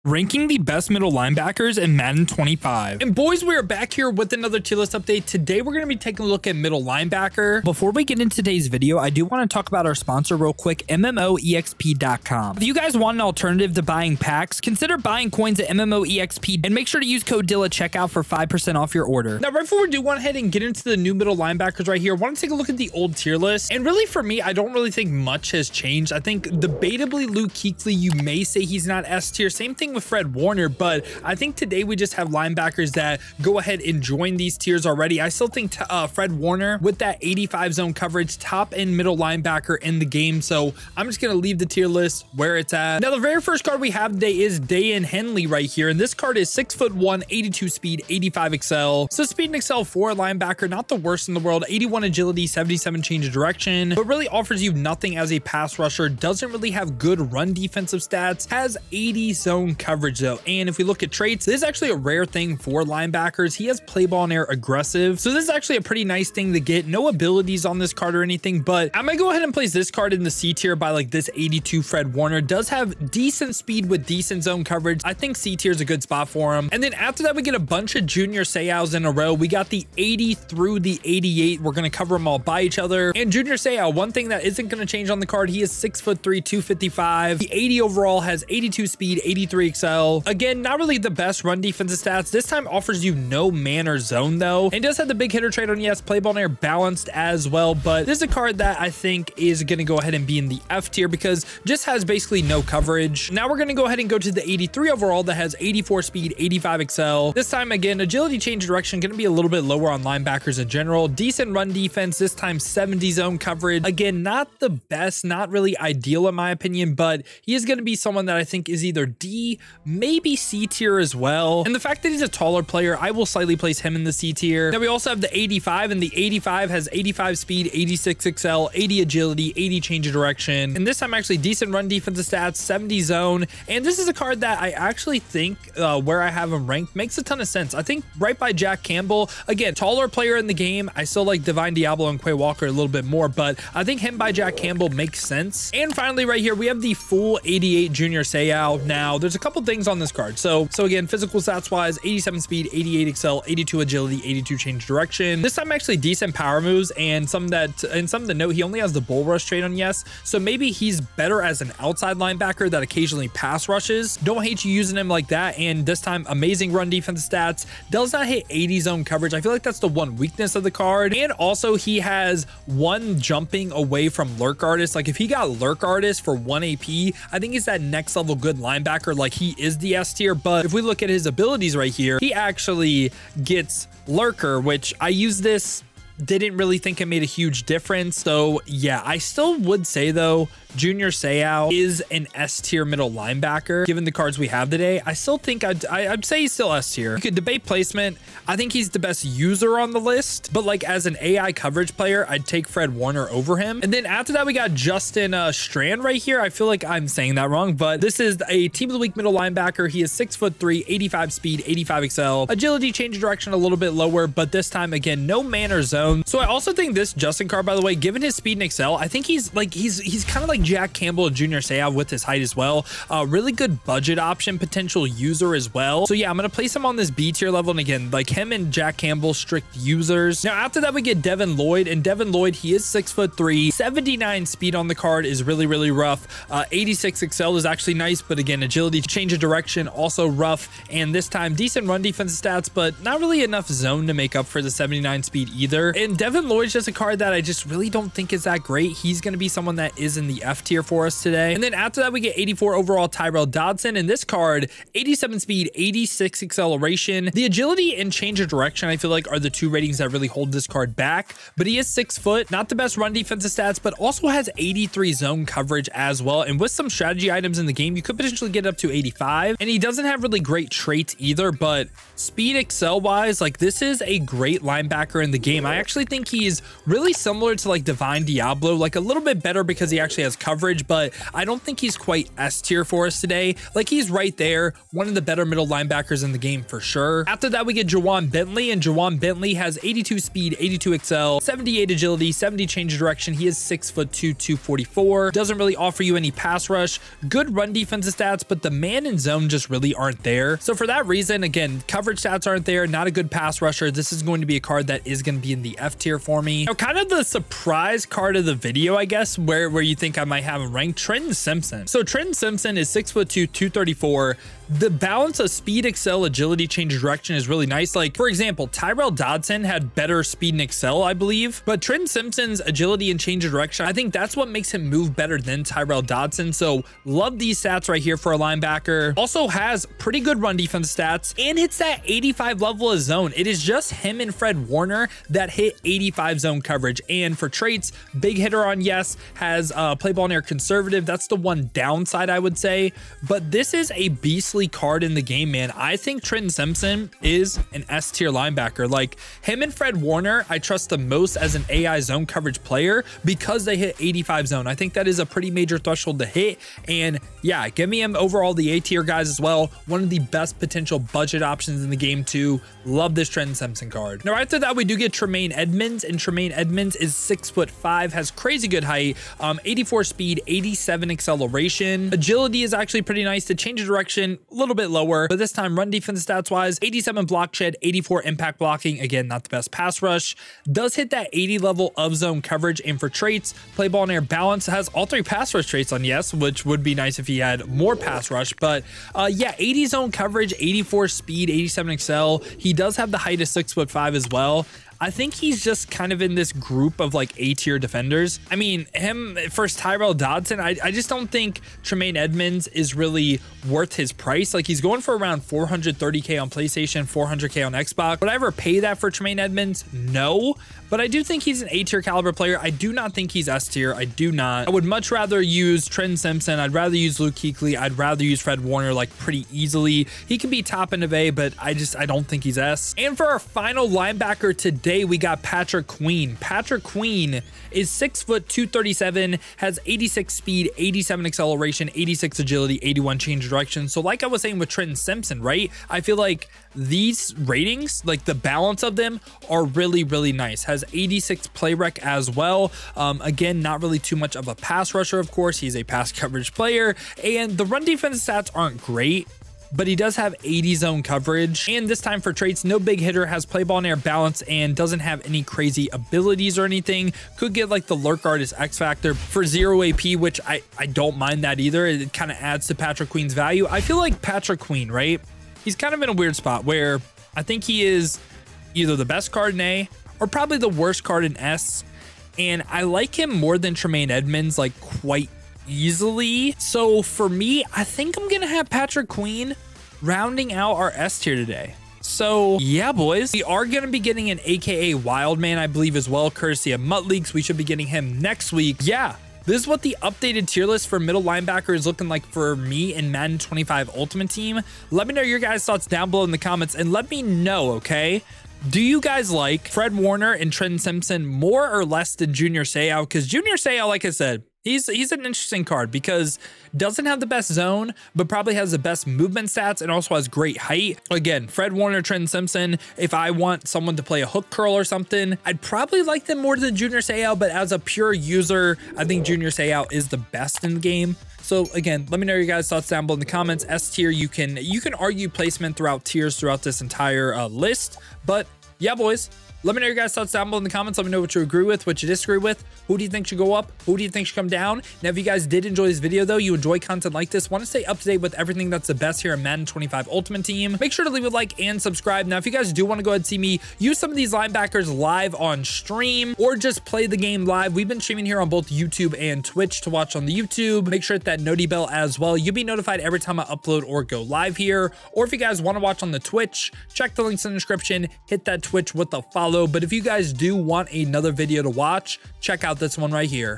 Ranking the best middle linebackers in Madden 25. And boys, we are back here with another tier list update. Today, we're going to be taking a look at middle linebacker. Before we get into today's video, I do want to talk about our sponsor real quick, MMOEXP.com. If you guys want an alternative to buying packs, consider buying coins at MMOEXP and make sure to use code DILL at checkout for 5% off your order. Now, right before we do, want to head and get into the new middle linebackers right here, I want to take a look at the old tier list. And really, for me, I don't really think much has changed. I think debatably Luke Kuechly, you may say he's not S tier. Same thing with Fred Warner, but I think today we just have linebackers that go ahead and join these tiers already. I still think Fred Warner with that 85 zone coverage, top end middle linebacker in the game. So I'm just going to leave the tier list where it's at. Now, the very first card we have today is Dayan Henley right here. And this card is 6'1", 82 speed, 85 XL. So speed and XL for a linebacker, not the worst in the world. 81 agility, 77 change of direction, but really offers you nothing as a pass rusher. Doesn't really have good run defensive stats. Has 80 zone coverage though. And if we look at traits, this is actually a rare thing for linebackers. He has play ball in air aggressive. So this is actually a pretty nice thing to get. No abilities on this card or anything, but I'm gonna go ahead and place this card in the C tier by like this 82 Fred Warner. Does have decent speed with decent zone coverage. I think C tier is a good spot for him. And then after that, we get a bunch of Junior Seaus in a row. We got the 80 through the 88. We're gonna cover them all by each other. And Junior Seau, one thing that isn't gonna change on the card, he is 6'3", 255. The 80 overall has 82 speed, 83 XL. Again, not really the best run defensive stats. This time offers you no man or zone though, and does have the big hitter trait on. Yes, play ball in air balanced as well, but this is a card that I think is going to go ahead and be in the F tier because just has basically no coverage. Now we're going to go ahead and go to the 83 overall that has 84 speed, 85 XL. This time again, agility change of direction going to be a little bit lower on linebackers in general. Decent run defense, this time 70 zone coverage. Again, not the best, not really ideal in my opinion, but he is going to be someone that I think is either D, maybe C tier as well. And the fact that he's a taller player, I will slightly place him in the C tier. Now we also have the 85, and the 85 has 85 speed, 86 XL, 80 agility, 80 change of direction. And this time actually decent run defensive stats, 70 zone. And this is a card that I actually think where I have him ranked makes a ton of sense. I think right by Jack Campbell. Again, taller player in the game. I still like Divine Diablo and Quay Walker a little bit more, but I think him by Jack Campbell makes sense. And finally right here, we have the full 88 Junior Seau. Now there's a couple things on this card. So again, physical stats wise, 87 speed, 88 XL, 82 agility, 82 change direction. This time actually decent power moves, and some to note, he only has the bull rush trait on. Yes, so maybe he's better as an outside linebacker that occasionally pass rushes. Don't hate you using him like that. And this time, amazing run defense stats. Does not hit 80 zone coverage. I feel like that's the one weakness of the card. And also he has one jumping away from lurk artist. Like if he got lurk artist for 1 AP, I think he's that next level good linebacker. Like he is the S tier. But if we look at his abilities right here, he actually gets lurker, which I use this, didn't really think it made a huge difference. So yeah, I still would say though, Junior Seau is an S tier middle linebacker. Given the cards we have today, I still think I'd say he's still S tier. You could debate placement. I think he's the best user on the list, but like as an AI coverage player, I'd take Fred Warner over him. And then after that, we got Justin Strand right here. I feel like I'm saying that wrong, but this is a team of the week middle linebacker. He is 6'3", 85 speed, 85 XL. Agility change of direction a little bit lower, but this time again, no man or zone. So I also think this Justin card, by the way, given his speed and XL, I think he's kind of like Jack Campbell and Junior Seau with his height as well. Really good budget option, potential user as well. So yeah, I'm going to place him on this B tier level. And again, like him and Jack Campbell, strict users. Now after that, we get Devin Lloyd, and Devin Lloyd, he is 6'3", 79 speed on the card is really, really rough. 86 XL is actually nice, but again, agility, change of direction, also rough. And this time, decent run defense stats, but not really enough zone to make up for the 79 speed either. And Devin Lloyd's just a card that I just really don't think is that great. He's going to be someone that is in the F tier for us today. And then after that, we get 84 overall Tyrell Dodson. And this card, 87 speed, 86 acceleration. The agility and change of direction, I feel like, are the two ratings that really hold this card back. But he is 6 foot, not the best run defensive stats, but also has 83 zone coverage as well. And with some strategy items in the game, you could potentially get up to 85. And he doesn't have really great traits either, but speed XL wise, like this is a great linebacker in the game. I actually think he's really similar to like Divine Diablo, like a little bit better because he actually has coverage, but I don't think he's quite S tier for us today. Like he's right there, one of the better middle linebackers in the game for sure. After that, we get Jawan Bentley, and Jawan Bentley has 82 speed, 82 excel, 78 agility, 70 change of direction. He is 6'2", 244. Doesn't really offer you any pass rush, good run defensive stats, but the man and zone just really aren't there. So for that reason, again, coverage stats aren't there, not a good pass rusher. This is going to be a card that is going to be in the F tier for me. Now, kind of the surprise card of the video, I guess, where you think I might have him ranked, Trenton Simpson. So Trenton Simpson is 6'2", 234. The balance of speed, excel, agility, change of direction is really nice. Like, for example, Tyrell Dodson had better speed and excel, I believe, but Trenton Simpson's agility and change of direction, I think that's what makes him move better than Tyrell Dodson. So love these stats right here for a linebacker. Also has pretty good run defense stats and hits that 85 level of zone. It is just him and Fred Warner that hit 85 zone coverage. And for traits, big hitter on yes, has play ball and air conservative. That's the one downside, I would say, but this is a beastly card in the game, man. I think Trenton Simpson is an S tier linebacker. Like him and Fred Warner, I trust the most as an AI zone coverage player because they hit 85 zone. I think that is a pretty major threshold to hit. And yeah, give me him overall the A tier guys as well. One of the best potential budget options in the game too. Love this Trenton Simpson card. Now after that, we do get Tremaine Edmonds, and Tremaine Edmonds is 6'5", has crazy good height, 84 speed, 87 acceleration. Agility is actually pretty nice. The change of direction, a little bit lower, but this time run defense stats wise, 87 block shed, 84 impact blocking. Again, not the best pass rush. Does hit that 80 level of zone coverage. And for traits, play ball and air balance, has all 3 pass rush traits on yes, which would be nice if he had more pass rush. But yeah, 80 zone coverage, 84 speed, 87 excel. He does have the height of 6'5" as well. I think he's just kind of in this group of like A tier defenders. I mean, him first Tyrell Dodson, I just don't think Tremaine Edmonds is really worth his price. Like he's going for around 430K on PlayStation, 400K on Xbox. Would I ever pay that for Tremaine Edmonds? No, but I do think he's an A tier caliber player. I do not think he's S tier. I do not. I would much rather use Trenton Simpson. I'd rather use Luke Kuechly. I'd rather use Fred Warner like pretty easily. He can be top end of A, but I don't think he's S. And for our final linebacker today, we got Patrick Queen. Patrick Queen is 6', 237, has 86 speed, 87 acceleration, 86 agility, 81 change of direction. So like I was saying with Trenton Simpson, right? I feel like these ratings, like the balance of them are really, really nice. Has 86 play rec as well. Again, not really too much of a pass rusher, of course. He's a pass coverage player, and the run defense stats aren't great, but he does have 80 zone coverage. And this time for traits, no big hitter, has play ball and air balance, and doesn't have any crazy abilities or anything. Could get like the lurk guard as X factor for 0 AP, which I don't mind that either. It kind of adds to Patrick Queen's value. I feel like Patrick Queen, right? He's kind of in a weird spot where I think he is either the best card in A or probably the worst card in S. And I like him more than Tremaine Edmonds, like quite easily. So for me, I think I'm gonna have Patrick Queen rounding out our S tier today. So yeah, boys, we are gonna be getting an AKA Wildman, I believe, as well, courtesy of Mutt Leaks. We should be getting him next week. Yeah, this is what the updated tier list for middle linebacker is looking like for me in Madden 25 Ultimate Team. Let me know your guys' thoughts down below in the comments, and let me know, okay? Do you guys like Fred Warner and Trenton Simpson more or less than Junior Seau? Because Junior Seau, like I said, he's an interesting card because doesn't have the best zone, but probably has the best movement stats and also has great height. Again, Fred Warner, Trenton Simpson, if I want someone to play a hook curl or something, I'd probably like them more than Junior Seau, but as a pure user, I think Junior Seau is the best in the game. So again, let me know your guys' thoughts down below in the comments. S tier, you can argue placement throughout tiers throughout this entire list. But yeah, boys, let me know your guys' thoughts down below in the comments. Let me know what you agree with, what you disagree with. Who do you think should go up? Who do you think should come down? Now, if you guys did enjoy this video, though, you enjoy content like this, want to stay up to date with everything that's the best here in Madden 25 Ultimate Team, make sure to leave a like and subscribe. Now, if you guys do want to go ahead and see me use some of these linebackers live on stream or just play the game live, we've been streaming here on both YouTube and Twitch to watch on the YouTube. Make sure to hit that noti bell as well. You'll be notified every time I upload or go live here. Or if you guys want to watch on the Twitch, check the links in the description, hit that Twitch with a follow. But if you guys do want another video to watch, check out this one right here.